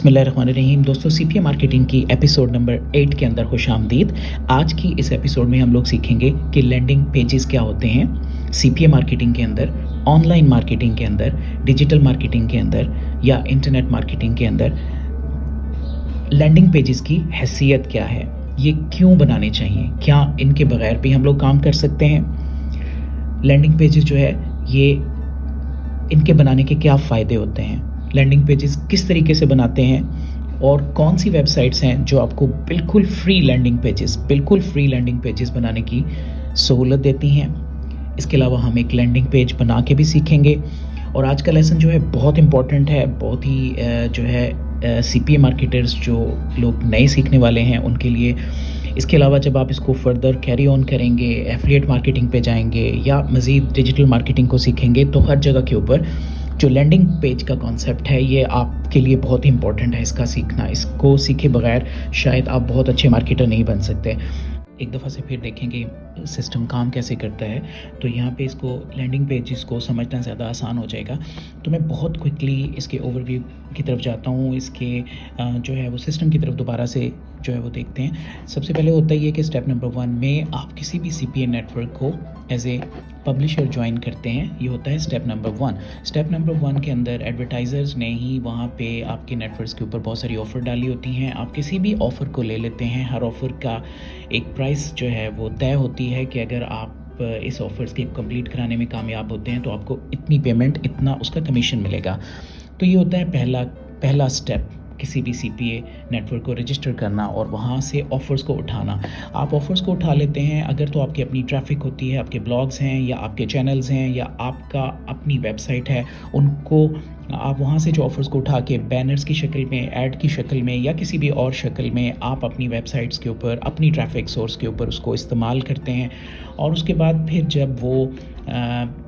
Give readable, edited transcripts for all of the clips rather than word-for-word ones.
बिस्मिल्लाहिर्रहमानिर्रहीम। दोस्तों, CPA marketing की एपिसोड नंबर 8 के अंदर खुश आमदीद। आज की इस एपिसोड में हम लोग सीखेंगे कि लैंडिंग पेजेस क्या होते हैं CPA मार्केटिंग के अंदर, ऑनलाइन मार्केटिंग के अंदर, डिजिटल मार्केटिंग के अंदर या इंटरनेट मार्केटिंग के अंदर लैंडिंग पेजेस की हैसियत क्या है, ये क्यों बनाने चाहिए, क्या इनके बगैर भी हम लोग काम कर सकते हैं। लैंडिंग पेजेस जो है ये इनके बनाने के क्या फ़ायदे होते हैं, लैंडिंग पेजेस किस तरीके से बनाते हैं और कौन सी वेबसाइट्स हैं जो आपको बिल्कुल फ्री लैंडिंग पेजेस बनाने की सहूलत देती हैं। इसके अलावा हम एक लैंडिंग पेज बना के भी सीखेंगे। और आज का लेसन जो है बहुत इम्पॉर्टेंट है, बहुत ही जो है CPA मार्केटर्स जो लोग नए सीखने वाले हैं उनके लिए। इसके अलावा जब आप इसको फर्दर कैरी ऑन करेंगे, एफिलिएट मार्केटिंग पे जाएंगे या मज़ीद डिजिटल मार्केटिंग को सीखेंगे, तो हर जगह के ऊपर जो लैंडिंग पेज का कॉन्सेप्ट है ये आपके लिए बहुत ही इंपॉर्टेंट है इसका सीखना। इसको सीखे बगैर शायद आप बहुत अच्छे मार्केटर नहीं बन सकते। एक दफ़ा से फिर देखेंगे सिस्टम काम कैसे करता है, तो यहाँ पे इसको लैंडिंग पेजेस को समझना ज़्यादा आसान हो जाएगा। तो मैं बहुत क्विकली इसके ओवरव्यू की तरफ जाता हूँ, इसके जो है वो सिस्टम की तरफ दोबारा से जो है वो देखते हैं। सबसे पहले होता ही है कि स्टेप नंबर 1 में आप किसी भी CPA नेटवर्क को एज ए पब्लिशर ज्वाइन करते हैं, ये होता है स्टेप नंबर 1। स्टेप नंबर 1 के अंदर एडवर्टाइज़र्स ने ही वहाँ पे आपके नेटवर्क्स के ऊपर बहुत सारी ऑफ़र डाली होती हैं। आप किसी भी ऑफ़र को ले लेते हैं, हर ऑफ़र का एक प्राइस जो है वो तय होती है कि अगर आप इस ऑफ़र्स के कंप्लीट कराने में कामयाब होते हैं तो आपको इतनी पेमेंट, इतना उसका कमीशन मिलेगा। तो ये होता है पहला स्टेप, किसी भी CPA नेटवर्क को रजिस्टर करना और वहाँ से ऑफ़र्स को उठाना। आप ऑफ़र्स को उठा लेते हैं अगर तो आपकी अपनी ट्रैफिक होती है, आपके ब्लॉग्स हैं या आपके चैनल्स हैं या आपका अपनी वेबसाइट है, उनको आप वहाँ से जो ऑफ़र्स को उठा के बैनर्स की शक्ल में, ऐड की शक्ल में या किसी भी और शक्ल में आप अपनी वेबसाइट्स के ऊपर, अपनी ट्रैफिक सोर्स के ऊपर उसको इस्तेमाल करते हैं। और उसके बाद फिर जब वो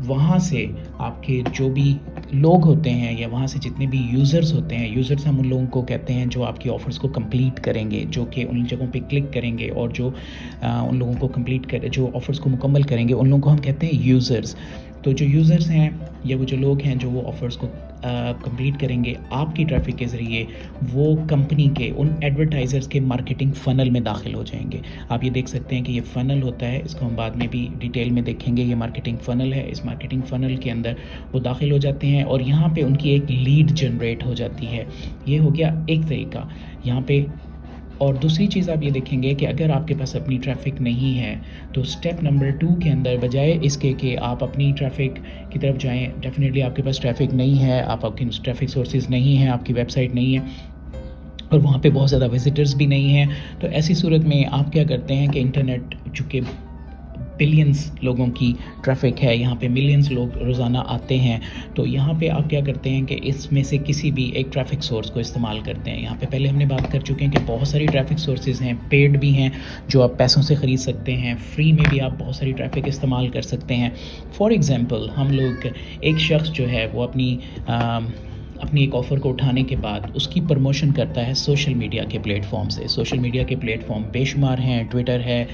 वहाँ से आपके जो भी लोग होते हैं या वहाँ से जितने भी यूज़र्स होते हैं, यूज़र्स हम उन लोगों को कहते हैं जो आपकी ऑफ़र्स को कंप्लीट करेंगे, जो कि उन जगहों पे क्लिक करेंगे और जो उन लोगों को जो ऑफ़र्स को मुकम्मल करेंगे, उन लोगों को हम कहते हैं यूज़र्स। तो जो यूज़र्स हैं या वो जो लोग हैं जो वो ऑफ़र्स को कंप्लीट करेंगे आपकी ट्रैफिक के ज़रिए, वो कंपनी के उन एडवर्टाइज़र्स के मार्केटिंग फ़नल में दाखिल हो जाएंगे। आप ये देख सकते हैं कि ये फ़नल होता है, इसको हम बाद में भी डिटेल में देखेंगे। ये मार्केटिंग फ़नल है, इस मार्केटिंग फ़नल के अंदर वो दाखिल हो जाते हैं और यहाँ पे उनकी एक लीड जनरेट हो जाती है। ये हो गया एक तरीका यहाँ पे। और दूसरी चीज़ आप ये देखेंगे कि अगर आपके पास अपनी ट्रैफिक नहीं है तो स्टेप नंबर 2 के अंदर बजाय इसके कि आप अपनी ट्रैफिक की तरफ जाएं, डेफिनेटली आपके पास ट्रैफिक नहीं है, आपके ट्रैफिक सोर्सेज नहीं हैं, आपकी वेबसाइट नहीं है और वहाँ पे बहुत ज़्यादा विजिटर्स भी नहीं हैं, तो ऐसी सूरत में आप क्या करते हैं कि इंटरनेट चूँकि बिलियंस लोगों की ट्रैफिक है, यहाँ पे मिलियंस लोग रोज़ाना आते हैं, तो यहाँ पे आप क्या करते हैं कि इसमें से किसी भी एक ट्रैफिक सोर्स को इस्तेमाल करते हैं। यहाँ पे पहले हमने बात कर चुके हैं कि बहुत सारी ट्रैफिक सोर्सेज हैं, पेड भी हैं जो आप पैसों से ख़रीद सकते हैं, फ्री में भी आप बहुत सारी ट्रैफिक इस्तेमाल कर सकते हैं। फॉर एग्ज़ाम्पल हम लोग, एक शख्स जो है वो अपनी एक ऑफ़र को उठाने के बाद उसकी प्रमोशन करता है सोशल मीडिया के प्लेटफॉर्म से। सोशल मीडिया के प्लेटफॉर्म बेशुमार हैं, ट्विटर है,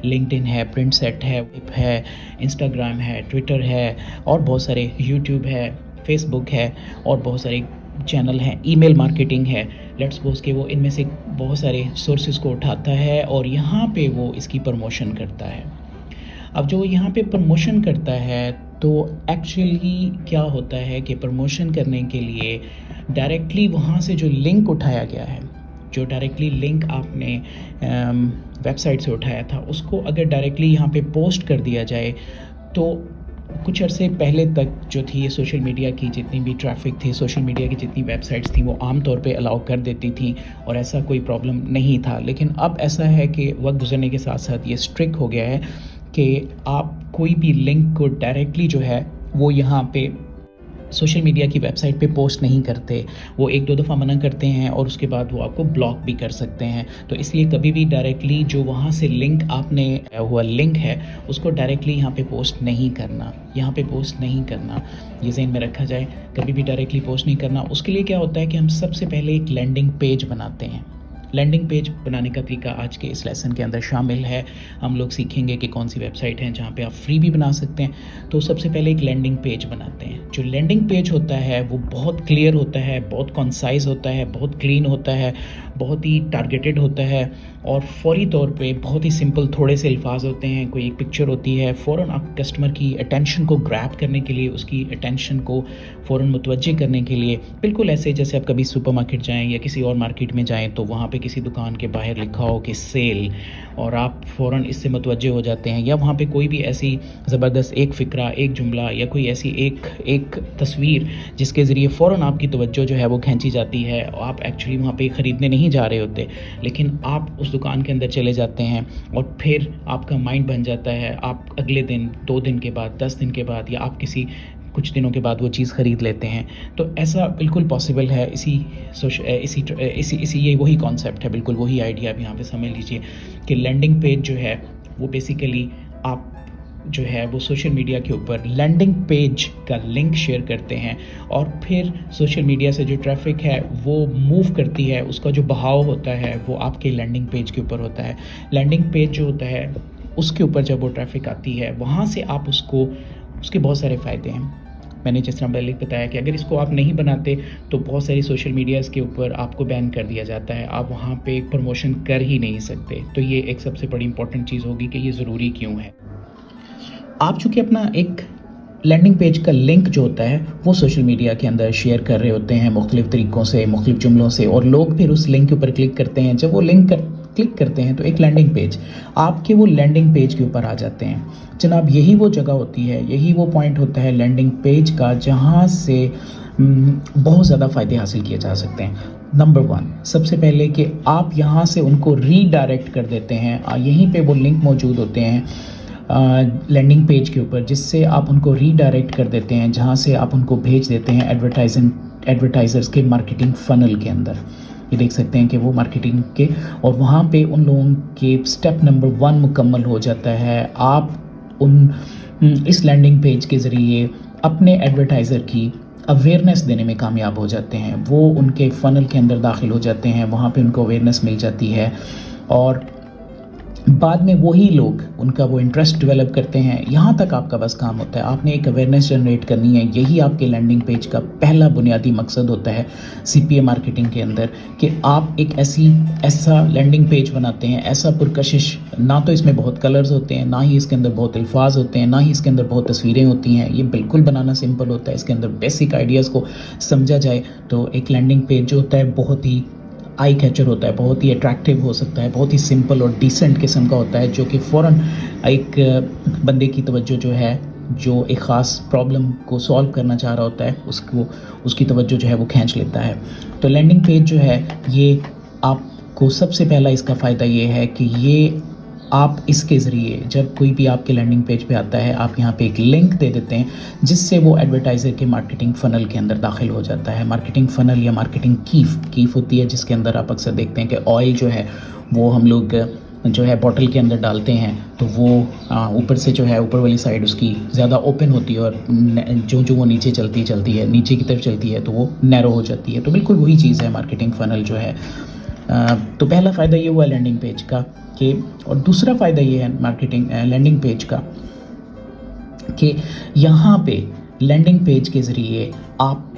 लिंक्डइन है, प्रिंटसेट है, इंस्टाग्राम है, ट्विटर है और बहुत सारे यूट्यूब है, फेसबुक है और बहुत सारे चैनल हैं, ईमेल मार्केटिंग है। लेट्स सपोज कि वो इनमें से बहुत सारे सोर्सेज को उठाता है और यहाँ पे वो इसकी प्रमोशन करता है। अब जो यहाँ पे प्रमोशन करता है तो एक्चुअली क्या होता है कि प्रमोशन करने के लिए डायरेक्टली वहाँ से जो लिंक उठाया गया है, जो डायरेक्टली लिंक आपने वेबसाइट से उठाया था, उसको अगर डायरेक्टली यहाँ पे पोस्ट कर दिया जाए तो कुछ अरसे पहले तक जो थी ये सोशल मीडिया की जितनी भी ट्रैफिक थी, सोशल मीडिया की जितनी वेबसाइट्स थी वो आम तौर पे अलाउ कर देती थी और ऐसा कोई प्रॉब्लम नहीं था। लेकिन अब ऐसा है कि वक्त गुजरने के साथ साथ ये स्ट्रिक्ट हो गया है कि आप कोई भी लिंक को डायरेक्टली जो है वो यहाँ पे सोशल मीडिया की वेबसाइट पे पोस्ट नहीं करते। वो 1-2 दफ़ा मना करते हैं और उसके बाद वो आपको ब्लॉक भी कर सकते हैं। तो इसलिए कभी भी डायरेक्टली जो वहाँ से लिंक आपने हुआ लिंक है उसको डायरेक्टली यहाँ पे पोस्ट नहीं करना, ये ज़हन में रखा जाए, कभी भी डायरेक्टली पोस्ट नहीं करना। उसके लिए क्या होता है कि हम सबसे पहले एक लैंडिंग पेज बनाते हैं। लैंडिंग पेज बनाने का तरीका आज के इस लेसन के अंदर शामिल है। हम लोग सीखेंगे कि कौन सी वेबसाइट हैं जहाँ पे आप फ्री भी बना सकते हैं। तो सबसे पहले एक लैंडिंग पेज बनाते हैं। जो लैंडिंग पेज होता है वो बहुत क्लियर होता है, बहुत कॉन्साइज होता है, बहुत क्लीन होता है, बहुत ही टारगेटेड होता है और फौरी तौर पे बहुत ही सिंपल थोड़े से अल्फाज होते हैं। कोई एक पिक्चर होती है, फ़ौरन आप कस्टमर की अटेंशन को ग्रैब करने के लिए, उसकी अटेंशन को फ़ौरन मुतवज्जे करने के लिए, बिल्कुल ऐसे जैसे आप कभी सुपरमार्केट जाएं या किसी और मार्केट में जाएं तो वहाँ पे किसी दुकान के बाहर लिखा हो कि सेल और आप फ़ौरन इससे मुतवज्जे हो जाते हैं, या वहाँ पे कोई भी ऐसी ज़बरदस्त एक फ़िक्रा, एक जुमला या कोई ऐसी एक तस्वीर जिसके ज़रिए फ़ौरन आपकी तवज्जो जो है वो खींची जाती है। आप एक्चुअली वहाँ पे ख़रीदने नहीं जा रहे होते, लेकिन आप उस दुकान के अंदर चले जाते हैं और फिर आपका माइंड बन जाता है। आप अगले दिन, 2 दिन के बाद, 10 दिन के बाद या आप किसी कुछ दिनों के बाद वो चीज़ ख़रीद लेते हैं। तो ऐसा बिल्कुल पॉसिबल है। इसी ये वही कॉन्सेप्ट है, बिल्कुल वही आइडिया आप यहाँ पे समझ लीजिए कि लैंडिंग पेज जो है वो बेसिकली आप जो है वो सोशल मीडिया के ऊपर लैंडिंग पेज का लिंक शेयर करते हैं और फिर सोशल मीडिया से जो ट्रैफिक है वो मूव करती है, उसका जो बहाव होता है वो आपके लैंडिंग पेज के ऊपर होता है। लैंडिंग पेज जो होता है उसके ऊपर जब वो ट्रैफिक आती है वहाँ से आप उसके बहुत सारे फ़ायदे हैं। मैंने जिस तरह पहले बताया कि अगर इसको आप नहीं बनाते तो बहुत सारी सोशल मीडियाज़ के ऊपर आपको बैन कर दिया जाता है, आप वहाँ पे प्रमोशन कर ही नहीं सकते। तो ये एक सबसे बड़ी इंपॉर्टेंट चीज़ होगी कि ये ज़रूरी क्यों है। आप चूँकि अपना एक लैंडिंग पेज का लिंक जो होता है वो सोशल मीडिया के अंदर शेयर कर रहे होते हैं मुख्तलिफ़ तरीक़ों से, मुख्तलिफ़ जुमलों से, और लोग फिर उस लिंक के ऊपर क्लिक करते हैं। जब वो लिंक क्लिक करते हैं तो एक लैंडिंग पेज आपके वो लैंडिंग पेज के ऊपर आ जाते हैं। जनाब यही वो जगह होती है, यही वो पॉइंट होता है लैंडिंग पेज का जहाँ से बहुत ज़्यादा फ़ायदे हासिल किए जा सकते हैं। नंबर 1, सबसे पहले कि आप यहाँ से उनको रीडायरेक्ट कर देते हैं। यहीं पे वो लिंक मौजूद होते हैं लैंडिंग पेज के ऊपर, जिससे आप उनको रीडायरेक्ट कर देते हैं, जहाँ से आप उनको भेज देते हैं एडवर्टाइजर्स के मार्केटिंग फ़नल के अंदर। ये देख सकते हैं कि वो मार्केटिंग के, और वहाँ पे उन लोगों के स्टेप नंबर 1 मुकम्मल हो जाता है। आप इस लैंडिंग पेज के ज़रिए अपने एडवर्टाइज़र की अवेयरनेस देने में कामयाब हो जाते हैं। वो उनके फ़नल के अंदर दाखिल हो जाते हैं, वहाँ पे उनको अवेयरनेस मिल जाती है और बाद में वही लोग उनका वो इंटरेस्ट डेवलप करते हैं। यहाँ तक आपका बस काम होता है, आपने एक अवेयरनेस जनरेट करनी है। यही आपके लैंडिंग पेज का पहला बुनियादी मकसद होता है सीपीए मार्केटिंग के अंदर, कि आप एक ऐसा लैंडिंग पेज बनाते हैं, ऐसा पुरकशिश, ना तो इसमें बहुत कलर्स होते हैं, ना ही इसके अंदर बहुत अल्फाज होते हैं, ना ही इसके अंदर बहुत तस्वीरें होती हैं। ये बिल्कुल बनाना सिंपल होता है। इसके अंदर बेसिक आइडियाज़ को समझा जाए तो एक लैंडिंग पेज जो होता है बहुत ही आई कैचर होता है, बहुत ही अट्रैक्टिव हो सकता है, बहुत ही सिंपल और डिसेंट किस्म का होता है, जो कि फ़ौरन एक बंदे की तवज्जो जो है, जो एक ख़ास प्रॉब्लम को सॉल्व करना चाह रहा होता है, उसकी तवज्जो जो है वो खींच लेता है। तो लैंडिंग पेज जो है ये आपको सबसे पहला इसका फ़ायदा ये है कि ये आप इसके ज़रिए जब कोई भी आपके लैंडिंग पेज पे आता है, आप यहाँ पे एक लिंक दे देते हैं जिससे वो एडवर्टाइज़र के मार्केटिंग फ़नल के अंदर दाखिल हो जाता है। मार्केटिंग फ़नल या मार्केटिंग कीफ होती है, जिसके अंदर आप अक्सर देखते हैं कि ऑयल जो है वो हम लोग जो है बॉटल के अंदर डालते हैं तो वो ऊपर से जो है ऊपर वाली साइड उसकी ज़्यादा ओपन होती है और जो वो नीचे चलती है, नीचे की तरफ चलती है तो वो नैरो हो जाती है। तो बिल्कुल वही चीज़ है मार्केटिंग फ़नल जो है। तो पहला फ़ायदा ये हुआ लैंडिंग पेज का कि, और दूसरा फ़ायदा ये है मार्केटिंग लैंडिंग पेज का कि यहाँ पे लैंडिंग पेज के ज़रिए आप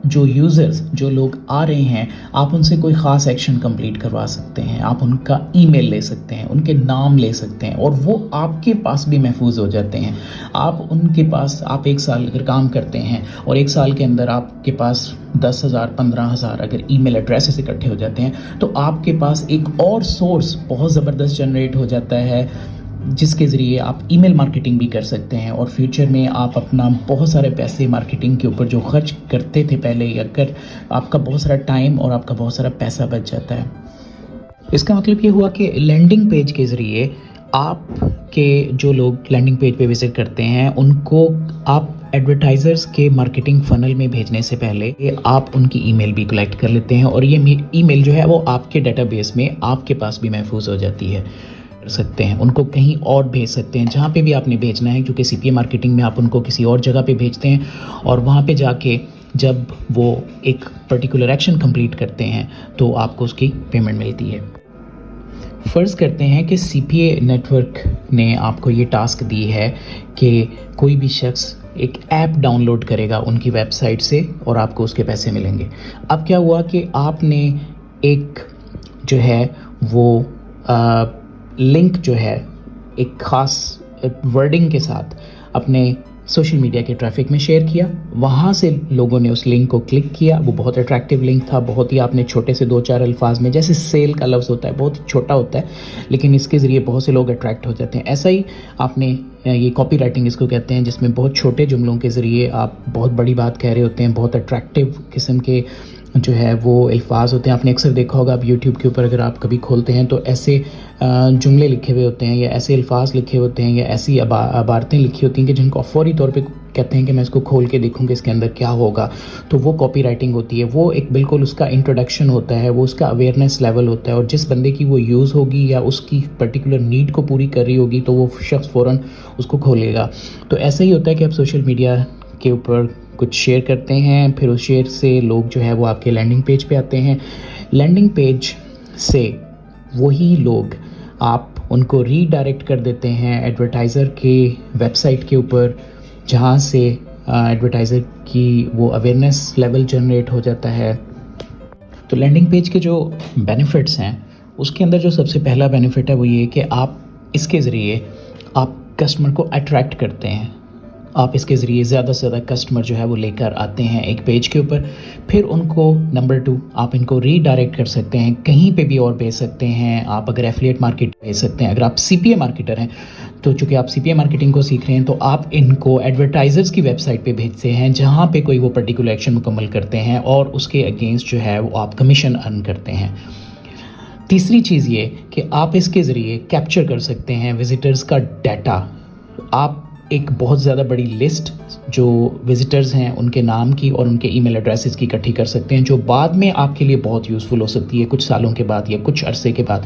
जो यूज़र्स, जो लोग आ रहे हैं, आप उनसे कोई ख़ास एक्शन कंप्लीट करवा सकते हैं। आप उनका ईमेल ले सकते हैं, उनके नाम ले सकते हैं और वो आपके पास भी महफूज हो जाते हैं। आप उनके पास, आप 1 साल अगर काम करते हैं और 1 साल के अंदर आपके पास 10,000 15,000 अगर ईमेल एड्रेसेस इकट्ठे हो जाते हैं तो आपके पास एक और सोर्स बहुत ज़बरदस्त जनरेट हो जाता है, जिसके ज़रिए आप ईमेल मार्केटिंग भी कर सकते हैं और फ्यूचर में आप अपना बहुत सारे पैसे मार्केटिंग के ऊपर जो खर्च करते थे पहले, अगर आपका बहुत सारा टाइम और आपका बहुत सारा पैसा बच जाता है। इसका मतलब ये हुआ कि लैंडिंग पेज के ज़रिए आपके जो लोग लैंडिंग पेज पे विज़िट करते हैं उनको आप एडवर्टाइज़र्स के मार्केटिंग फ़नल में भेजने से पहले आप उनकी ईमेल भी कलेक्ट कर लेते हैं और ये ईमेल जो है वो आपके डेटाबेस में आपके पास भी महफूज हो जाती है। कर सकते हैं, उनको कहीं और भेज सकते हैं जहाँ पे भी आपने भेजना है, क्योंकि सीपीए मार्केटिंग में आप उनको किसी और जगह पे भेजते हैं और वहाँ पे जाके جب وہ ایک پرٹیکولر ایکشن کمپلیٹ کرتے ہیں تو آپ کو اس کی پیمنٹ ملتی ہے۔ فرض کرتے ہیں کہ سی پی اے نیٹ ورک نے آپ کو یہ ٹاسک دی ہے کہ کوئی بھی شخص ایک ایپ ڈاؤن لوڈ کرے گا ان کی ویب سائٹ سے اور آپ کو اس کے پیسے ملیں گے۔ اب کیا ہوا کہ آپ نے ایک جو ہے وہ لنک جو ہے ایک خاص ورڈنگ کے ساتھ اپنے سوشل میڈیا کے ٹریفک میں شیئر کیا، وہاں سے لوگوں نے اس لنک کو کلک کیا، وہ بہت اٹریکٹیو لنک تھا، بہت ہی آپ نے چھوٹے سے 2-4 الفاظ میں، جیسے سیل کا لفظ ہوتا ہے بہت چھوٹا ہوتا ہے لیکن اس کے ذریعے بہت سے لوگ اٹریکٹ ہو جاتے ہیں، ایسا ہی آپ نے یہ کاپی رائٹنگ اس کو کہتے ہیں، جس میں بہت چھوٹے جملوں کے ذریعے آپ بہت بڑی بات کہہ رہے ہوتے ہیں، بہت اٹریکٹیو قسم کے جو ہے وہ الفاظ ہوتے ہیں۔ آپ نے اکثر دیکھا ہوگا، آپ یوٹیوب کے اوپر اگر آپ کبھی کھولتے ہیں تو ایسے جملے لکھے ہوئے ہوتے ہیں یا ایسے الفاظ لکھے ہوتے ہیں یا ایسی عبارتیں لکھی ہوتی ہیں کہ جن کو فوری طور پہ کہتے ہیں کہ میں اس کو کھول کے دیکھوں کہ اس کے اندر کیا ہوگا، تو وہ کاپی رائٹنگ ہوتی ہے۔ وہ ایک بالکل اس کا انٹروڈکشن ہوتا ہے، وہ اس کا اویئرنیس لیول ہوتا ہے، اور جس بندے کی وہ یوز ہوگی یا اس کی پرٹیکولر نیڈ کو پوری کر رہی ہوگی تو وہ شخص فوراً اس کو کھولے گا۔ تو ایسا ہی ہوتا ہے کہ آپ سوشل میڈیا کے اوپر کچھ شیئر کرتے ہیں، پھر اس شیئر سے لوگ جو ہے وہ آپ کے لینڈنگ پیج پہ آتے ہیں، لینڈنگ پیج سے وہی لوگ آپ ان کو ری ڈائریکٹ کر دیتے ہیں ایڈورٹائزر کے ویب سائٹ کے اوپر، جہاں سے ایڈورٹائزر کی وہ اویئرنیس لیول جنریٹ ہو جاتا ہے۔ تو لینڈنگ پیج کے جو بینیفٹس ہیں اس کے اندر جو سب سے پہلا بینیفٹ ہے وہ یہ کہ آپ اس کے ذریعے آپ کسٹمر کو اٹریکٹ کرتے ہیں، آپ اس کے ذریعے زیادہ سے زیادہ کسٹمر جو ہے وہ لے کر آتے ہیں ایک پیج کے اوپر، پھر ان کو نمبر 2 آپ ان کو ری ڈائریکٹ کر سکتے ہیں، کہیں پہ بھی اور بھیج سکتے ہیں، آپ اگر ایفیلیٹ مارکیٹ بھیج سکتے ہیں، اگر آپ سی پی اے مارکیٹر ہیں تو چونکہ آپ سی پی اے مارکیٹنگ کو سیکھ رہے ہیں تو آپ ان کو ایڈورٹائزرز کی ویب سائٹ پہ بھیجتے ہیں جہاں پہ کوئی وہ پرٹیکولر ایکشن مکمل کرتے ہیں اور اس کے اگینسٹ جو ہے وہ آپ کمیشن ارن کرتے ہیں۔ تیسری چیز یہ کہ آپ اس کے ذریعے کیپچر کر سکتے ہیں وزٹرز کا ڈیٹا، آپ ایک بہت زیادہ بڑی لسٹ جو وزٹرز ہیں ان کے نام کی اور ان کے ای میل ایڈریسز کی اکٹھی کر سکتے ہیں، جو بعد میں آپ کے لیے بہت یوزفل ہو سکتی ہے کچھ سالوں کے بعد یا کچھ عرصے کے بعد۔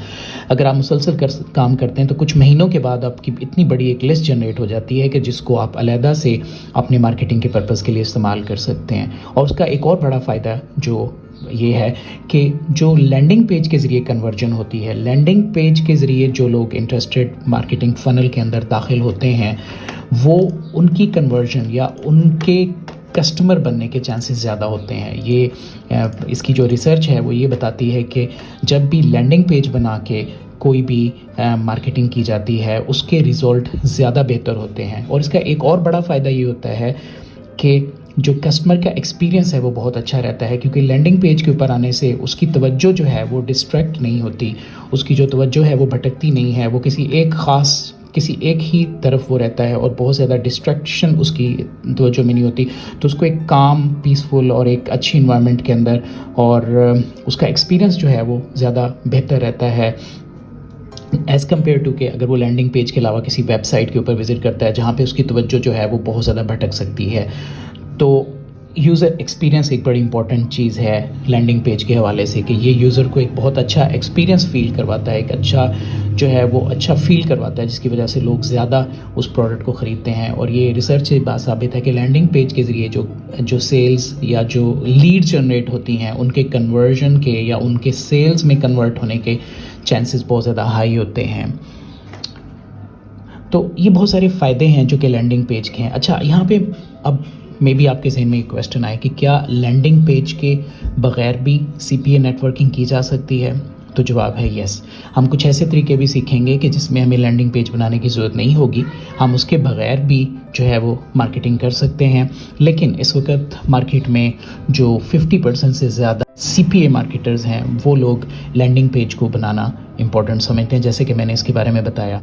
اگر آپ مسلسل کام کرتے ہیں تو کچھ مہینوں کے بعد آپ کی اتنی بڑی ایک لسٹ جنریٹ ہو جاتی ہے کہ جس کو آپ علیحدہ سے اپنے مارکیٹنگ کے پرپز کے لیے استعمال کر سکتے ہیں۔ اور اس کا ایک اور بڑا فائدہ جو یہ ہے کہ جو لینڈنگ پیج کے ذریعے کنورجن ہوتی ہے، لینڈنگ پیج کے ذریعے جو لوگ انٹرسٹڈ مارکیٹنگ فنل کے اندر داخل ہوتے ہیں وہ ان کی کنورجن یا ان کے کسٹمر بننے کے چانسز زیادہ ہوتے ہیں۔ یہ اس کی جو ریسرچ ہے وہ یہ بتاتی ہے کہ جب بھی لینڈنگ پیج بنا کے کوئی بھی مارکیٹنگ کی جاتی ہے اس کے ریزلٹ زیادہ بہتر ہوتے ہیں، اور اس کا ایک اور بڑا فائدہ یہ ہوتا ہے کہ جو کسٹمر کا ایکسپیرینس ہے وہ بہت اچھا رہتا ہے، کیونکہ لینڈنگ پیج کے اوپر آنے سے اس کی توجہ جو ہے وہ ڈسٹریکٹ نہیں ہوتی، اس کی جو توجہ ہے وہ بھٹکتی نہیں ہے، وہ کسی ایک ہی طرف وہ رہتا ہے اور بہت زیادہ ڈسٹریکشن اس کی توجہ میں نہیں ہوتی، تو اس کو ایک کام، پیسفل اور ایک اچھی انوائرمنٹ کے اندر، اور اس کا ایکسپیرینس جو ہے وہ زیادہ بہتر رہتا ہے ایز کمپیئر ٹو کہ اگر وہ لینڈنگ پیج کے علاوہ کسی ویب سائٹ کے اوپر وزٹ کرتا ہے جہاں پہ اس کی توجہ جو ہے وہ بہت زیادہ بھٹک سکتی ہے۔ تو یوزر ایکسپیرینس ایک بڑی امپورٹنٹ چیز ہے لینڈنگ پیج کے حوالے سے، کہ یہ یوزر کو ایک بہت اچھا ایکسپیرینس فیل کرواتا ہے، ایک اچھا جو ہے وہ اچھا فیل کرواتا ہے، جس کی وجہ سے لوگ زیادہ اس پروڈکٹ کو خریدتے ہیں۔ اور یہ ریسرچ سے بات ثابت ہے کہ لینڈنگ پیج کے ذریعے جو سیلز یا جو لیڈ جنریٹ ہوتی ہیں ان کے کنورژن کے یا ان کے سیلز میں کنورٹ ہونے کے چانسز بہت زیادہ ہائی ہوتے ہیں۔ تو یہ بہت سارے فائدے ہیں جو کہ لینڈنگ پیج کے ہیں۔ اچھا، یہاں پہ اب میں بھی آپ کے ذہن میں ایک کویسچن آئے کہ کیا لینڈنگ پیج کے بغیر بھی سی پی اے نیٹ ورکنگ کی جا سکتی ہے؟ تو جواب ہے یس۔ ہم کچھ ایسے طریقے بھی سیکھیں گے کہ جس میں ہمیں لینڈنگ پیج بنانے کی ضرورت نہیں ہوگی، ہم اس کے بغیر بھی جو ہے وہ مارکیٹنگ کر سکتے ہیں۔ لیکن اس وقت مارکیٹ میں جو 50% سے زیادہ سی پی اے مارکیٹرز ہیں وہ لوگ لینڈنگ پیج کو بنانا امپورٹنٹ سمجھتے ہیں، جیسے کہ میں نے اس کے بارے میں بتایا۔